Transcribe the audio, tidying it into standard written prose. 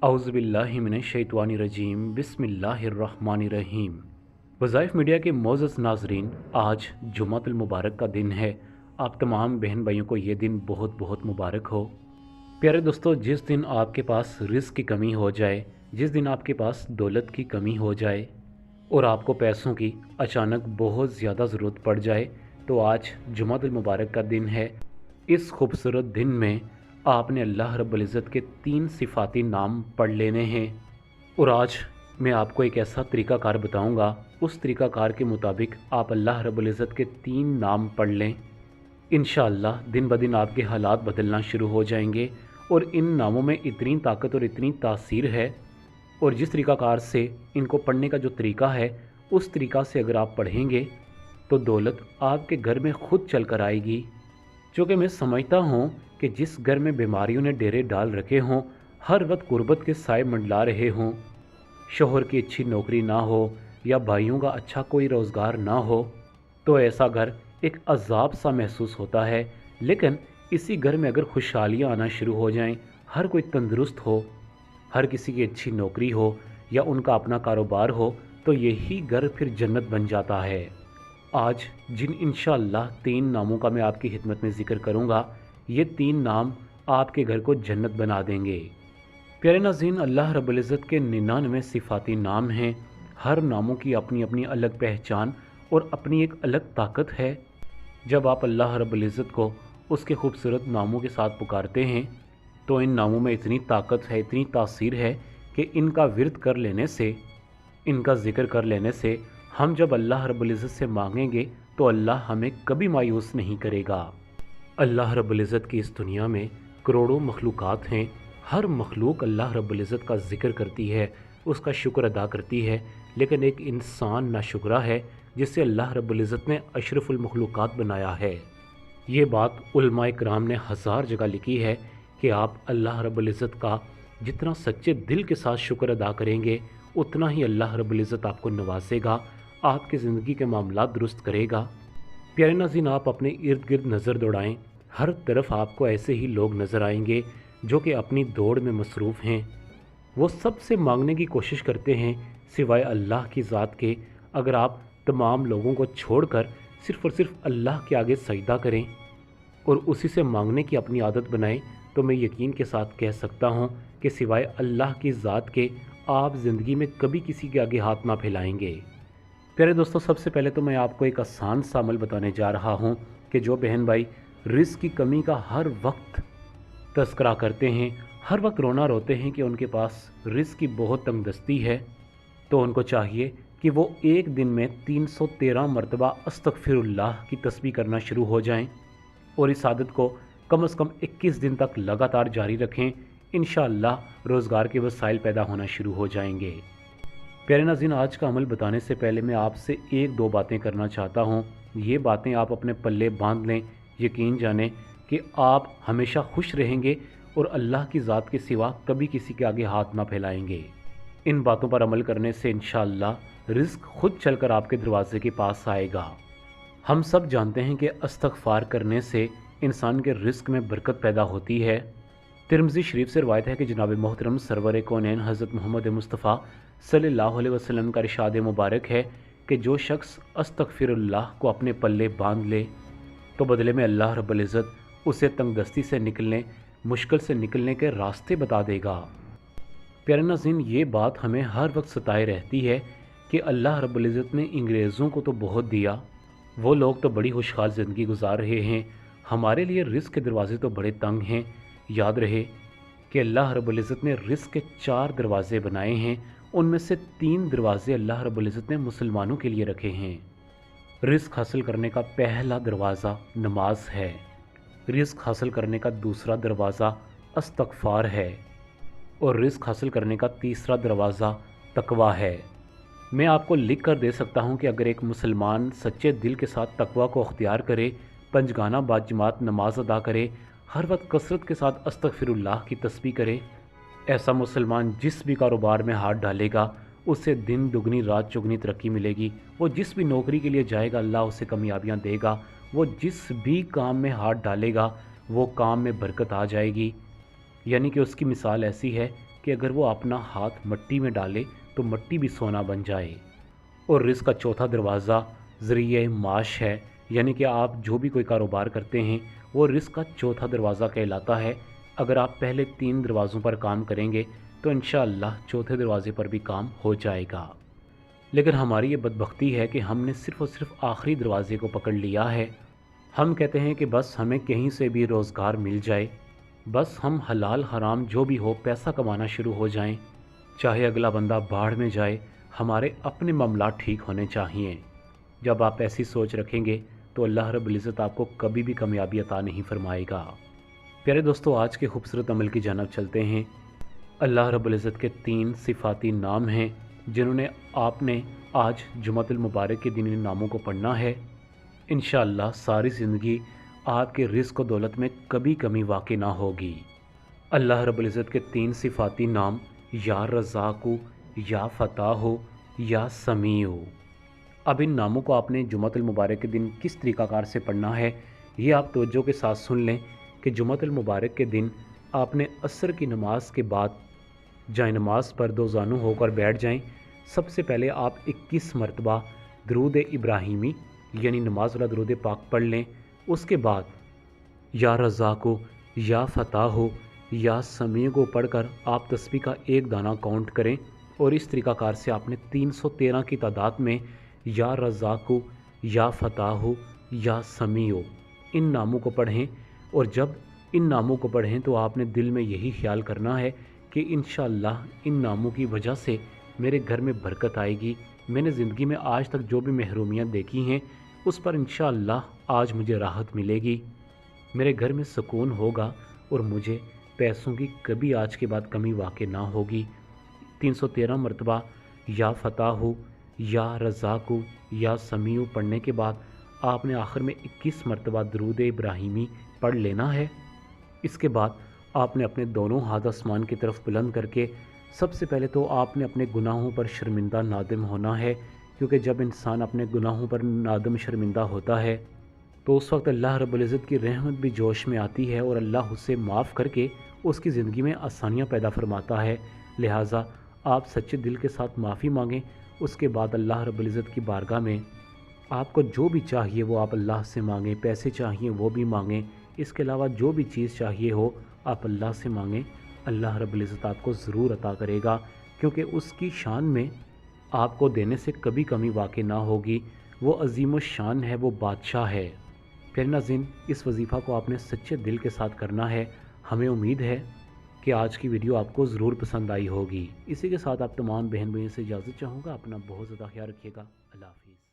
औज़ुबिल्लाहिमिनश्शैतानिर्रजीम बिस्मिल्लाहिर्रहमानिर्रहीम। वज़ाइफ मीडिया के मोअज़्ज़ज़ नाज़रीन, आज जुमातुल मुबारक का दिन है। आप तमाम बहन भाइयों को ये दिन बहुत बहुत मुबारक हो। प्यारे दोस्तों, जिस दिन आपके पास रिज़्क़ की कमी हो जाए, जिस दिन आपके पास दौलत की कमी हो जाए और आपको पैसों की अचानक बहुत ज़्यादा ज़रूरत पड़ जाए, तो आज जुमातुल मुबारक का दिन है। इस खूबसूरत दिन में आपने अल्लाह रब्बुल इज़्ज़त के 3 सिफ़ाती नाम पढ़ लेने हैं और आज मैं आपको एक ऐसा तरीक़ाकार बताऊंगा, उस तरीक़ाकार के मुताबिक आप अल्लाह रब्बुल इज़्ज़त के 3 नाम पढ़ लें। इंशाअल्लाह दिन ब दिन आपके हालात बदलना शुरू हो जाएंगे और इन नामों में इतनी ताकत और इतनी तासीर है, और जिस तरीक़ाकार से इनको पढ़ने का जो तरीका है, उस तरीक़ा से अगर आप पढ़ेंगे तो दौलत आपके घर में खुद चल कर आएगी। चूँकि मैं समझता हूँ कि जिस घर में बीमारियों ने डेरे डाल रखे हों, हर वक्त गुर्बत के साए मंडला रहे हों, शोहर की अच्छी नौकरी ना हो या भाइयों का अच्छा कोई रोज़गार ना हो, तो ऐसा घर एक अज़ाब सा महसूस होता है। लेकिन इसी घर में अगर खुशहालियाँ आना शुरू हो जाएं, हर कोई तंदुरुस्त हो, हर किसी की अच्छी नौकरी हो या उनका अपना कारोबार हो, तो यही घर फिर जन्नत बन जाता है। आज जिन इंशाअल्लाह 3 नामों का मैं आपकी खिदमत में ज़िक्र करूँगा, ये 3 नाम आपके घर को जन्नत बना देंगे। प्यारे नाज़रीन, अल्लाह रब्बुल इज़्ज़त के 99 सिफ़ाती नाम हैं। हर नामों की अपनी अपनी अलग पहचान और अपनी एक अलग ताकत है। जब आप अल्लाह रब्बुल इज़्ज़त को उसके खूबसूरत नामों के साथ पुकारते हैं, तो इन नामों में इतनी ताकत है, इतनी तासीर है कि इनका विर्द कर लेने से, इनका ज़िक्र कर लेने से हम जब अल्लाह रब्बुल इज़्ज़त से मांगेंगे तो अल्लाह हमें कभी मायूस नहीं करेगा। अल्लाह रब्बुल इज़्ज़त की इस दुनिया में करोड़ों मखलूक़ात हैं। हर मखलूक अल्लाह रब्बुल इज़्ज़त का ज़िक्र करती है, उसका शुक्र अदा करती है, लेकिन एक इंसान नाशुक्रा है जिसे अल्लाह रब्बुल इज़्ज़त ने अशरफुल मखलूक़ात बनाया है। ये बात उलमाए किराम ने 1000 जगह लिखी है कि आप अल्लाह रब्बुल इज़्ज़त का जितना सच्चे दिल के साथ शुक्र अदा करेंगे, उतना ही अल्लाह रब्बुल इज़्ज़त आपको नवाजेगा, आपकी ज़िंदगी के मामलात दुरुस्त करेगा। प्यारे नाज़रीन, आप अपने इर्द गिर्द नज़र दौड़ाएं, हर तरफ आपको ऐसे ही लोग नज़र आएंगे जो कि अपनी दौड़ में मसरूफ़ हैं। वो सबसे मांगने की कोशिश करते हैं सिवाय अल्लाह की ज़ात के। अगर आप तमाम लोगों को छोड़कर सिर्फ़ और सिर्फ अल्लाह के आगे सजदा करें और उसी से मांगने की अपनी आदत बनाएं, तो मैं यकीन के साथ कह सकता हूँ कि सिवाय अल्लाह की ज़ात के आप ज़िंदगी में कभी किसी के आगे हाथ ना फैलाएंगे। प्यारे दोस्तों, सबसे पहले तो मैं आपको एक आसान सा अमल बताने जा रहा हूँ कि जो बहन भाई रिज़्क़ की कमी का हर वक्त तज़किरा करते हैं, हर वक्त रोना रोते हैं कि उनके पास रिज़्क़ की बहुत तंगदस्ती है, तो उनको चाहिए कि वो एक दिन में 313 मरतबा अस्तग़फ़िरुल्लाह की तस्बीह करना शुरू हो जाएं और इस आदत को कम से कम 21 दिन तक लगातार जारी रखें। इंशाअल्लाह रोज़गार के वसाइल पैदा होना शुरू हो जाएंगे। प्यारे नाज़रीन, आज का अमल बताने से पहले मैं आपसे 1-2 बातें करना चाहता हूँ। ये बातें आप अपने पल्ले बांध लें। यकीन जानें कि आप हमेशा खुश रहेंगे और अल्लाह की ज़ात के सिवा कभी किसी के आगे हाथ ना फैलाएंगे। इन बातों पर अमल करने से इंशाअल्लाह रिज़्क़ खुद चलकर आपके दरवाजे के पास आएगा। हम सब जानते हैं कि इस्तग़फ़ार करने से इंसान के रिज़्क़ में बरकत पैदा होती है। तिरमिज़ी शरीफ से रवायत है कि जनाब मोहतरम सरवर कौनैन हज़रत मोहम्मद मुस्तफ़ा सल्लल्लाहु अलैहि वसल्लम का इरशाद मुबारक है कि जो शख्स अस्तग़फ़िरुल्लाह को अपने पल्ले बांध ले, तो बदले में अल्लाह रब्बुल इज़्ज़त उसे तंगदस्ती से निकलने, मुश्किल से निकलने के रास्ते बता देगा। प्यारे नाज़रीन, ये बात हमें हर वक्त सताए रहती है कि अल्लाह रब्बुल इज़्ज़त ने अंग्रेज़ों को तो बहुत दिया, वो लोग तो बड़ी खुशहाल ज़िंदगी गुजार रहे हैं, हमारे लिए रिज़्क़ के दरवाज़े तो बड़े तंग हैं। याद रहे कि अल्लाह रब्बुल इज़्ज़त ने रिज़्क़ के 4 दरवाज़े बनाए हैं, उनमें से 3 दरवाज़े अल्लाह रब्बुल इज़्ज़त ने मुसलमानों के लिए रखे हैं। रिज़्क़ हासिल करने का पहला दरवाज़ा नमाज है, रिज़्क़ हासिल करने का दूसरा दरवाज़ा इस्तग़फ़ार है और रिज़्क़ हासिल करने का तीसरा दरवाज़ा तक़वा है। मैं आपको लिख कर दे सकता हूँ कि अगर एक मुसलमान सच्चे दिल के साथ तक़वा को अख्तियार करे, पंजगाना बाजमात नमाज अदा करे, हर वक्त कसरत के साथ अस्तग़फ़िरुल्लाह की तस्बीह करे, ऐसा मुसलमान जिस भी कारोबार में हाथ डालेगा उसे दिन दुगनी रात चौगनी तरक्की मिलेगी। वो जिस भी नौकरी के लिए जाएगा अल्लाह उसे कामयाबियाँ देगा। वो जिस भी काम में हाथ डालेगा वो काम में बरकत आ जाएगी। यानी कि उसकी मिसाल ऐसी है کہ اگر وہ اپنا ہاتھ مٹی میں ڈالے تو مٹی بھی سونا بن جائے۔ اور رزق کا چوتھا دروازہ ذریعہ معاش ہے، یعنی کہ آپ جو بھی کوئی کاروبار کرتے ہیں وہ رزق کا چوتھا دروازہ کہلاتا ہے۔ اگر آپ پہلے 3 دروازوں پر کام کریں گے تو انشاءاللہ چوتھے دروازے پر بھی کام ہو جائے گا۔ لیکن ہماری یہ بدبختی ہے کہ ہم نے صرف اور صرف آخری دروازے کو پکڑ لیا ہے۔ ہم کہتے ہیں کہ بس ہمیں کہیں سے بھی روزگار مل جائے، بس ہم حلال حرام جو بھی ہو پیسہ کمانا شروع ہو جائیں، چاہے اگلا بندہ باڑھ میں جائے، ہمارے اپنے معاملات ٹھیک ہونے چاہئیں۔ جب آپ ایسی سوچ رکھیں گے تو اللہ رب العزت آپ کو کبھی بھی کامیابی عطا نہیں فرمائے گا۔ پیارے دوستو، آج کے خوبصورت عمل کی جانب چلتے ہیں۔ اللہ رب العزت کے 3 صفاتی نام ہیں جنہوں نے آپ نے آج جمعۃ المبارک کے دن ان ناموں کو پڑھنا ہے۔ انشاءاللہ ساری زندگی آپ کے رزق و دولت میں کبھی کمی واقع نہ ہوگی۔ اللہ رب العزت کے 3 صفاتی نام یا رزاق، یا فتاح، یا سمیع۔ اب ان ناموں کو آپ نے جمعۃ المبارک کے دن کس طریقہ کار سے پڑھنا ہے یہ آپ توجہ کے ساتھ سن لیں کہ جمعۃ المبارک کے دن آپ نے عصر کی نماز کے بعد جائے نماز پر 2 زانو ہو کر بیٹھ جائیں۔ سب سے پہلے آپ 21 مرتبہ درود ابراہیمی یعنی نماز والا درود پاک پڑھ لیں۔ اس کے بعد یا رزاق، یا فتاح، یا سمیع کو پڑھ کر آپ تسبیح کا 1 دانہ کاؤنٹ کریں، اور اس طریقہ کار سے آپ نے 313 کی تعداد میں یا رزاق، یا فتاح، یا سمیع ان ناموں کو پڑھیں۔ اور جب ان ناموں کو پڑھیں تو آپ نے دل میں یہی خیال کرنا ہے کہ انشاءاللہ ان ناموں کی وجہ سے میرے گھر میں برکت آئے گی، میں نے زندگی میں آج تک جو بھی محرومیاں دیکھی ہیں اس پر انشاءاللہ آج مجھے راحت ملے گی، میرے گھر میں سکون ہوگا اور مجھے پیسوں کی کبھی آج کے بعد کمی واقع نہ ہوگی۔ 313 مرتبہ یا فتاح، یا رزاق، یا سمیع پڑھنے کے بعد آپ نے آخر میں 21 مرتبہ درود ابراہیمی پڑھ لینا ہے۔ اس کے بعد آپ نے اپنے دونوں ہاتھ آسمان کی طرف بلند کر کے سب سے پہلے تو آپ نے اپنے گناہوں پر شرمندہ نادم ہونا ہے، کیونکہ جب انسان اپنے گناہوں پر نادم شرمندہ ہوتا ہے تو اس وقت اللہ رب العزت کی رحمت بھی جوش میں آتی ہے اور اللہ اسے معاف کر کے اس کی زندگی میں آسانیاں پیدا فرماتا ہے۔ لہٰذا آپ سچے دل کے ساتھ معافی مانگیں۔ اس کے بعد اللہ رب العزت کی بارگاہ میں آپ کو جو بھی چاہیے وہ آپ اللہ سے مانگیں، پیسے چاہیے وہ بھی مانگیں، اس کے علاوہ جو بھی چیز چاہیے ہو آپ اللہ سے مانگیں، اللہ رب العزت آپ کو ضرور عطا کرے گا، کیونکہ اس کی شان میں آپ کو دینے سے کبھی کمی واقع نہ ہوگی۔ وہ عظیم الشان ہے، وہ بادشاہ ہے۔ پھر ناظرین، اس وظیفہ کو آپ نے سچے دل کے ساتھ کرنا ہے۔ ہمیں امید ہے کہ آج کی ویڈیو آپ کو ضرور پسند آئی ہوگی۔ اسی کے ساتھ آپ تمام بہن بھائیوں سے اجازت چاہوں گا، اپنا بہت زیادہ خیال رکھیے گا۔ اللہ حافظ۔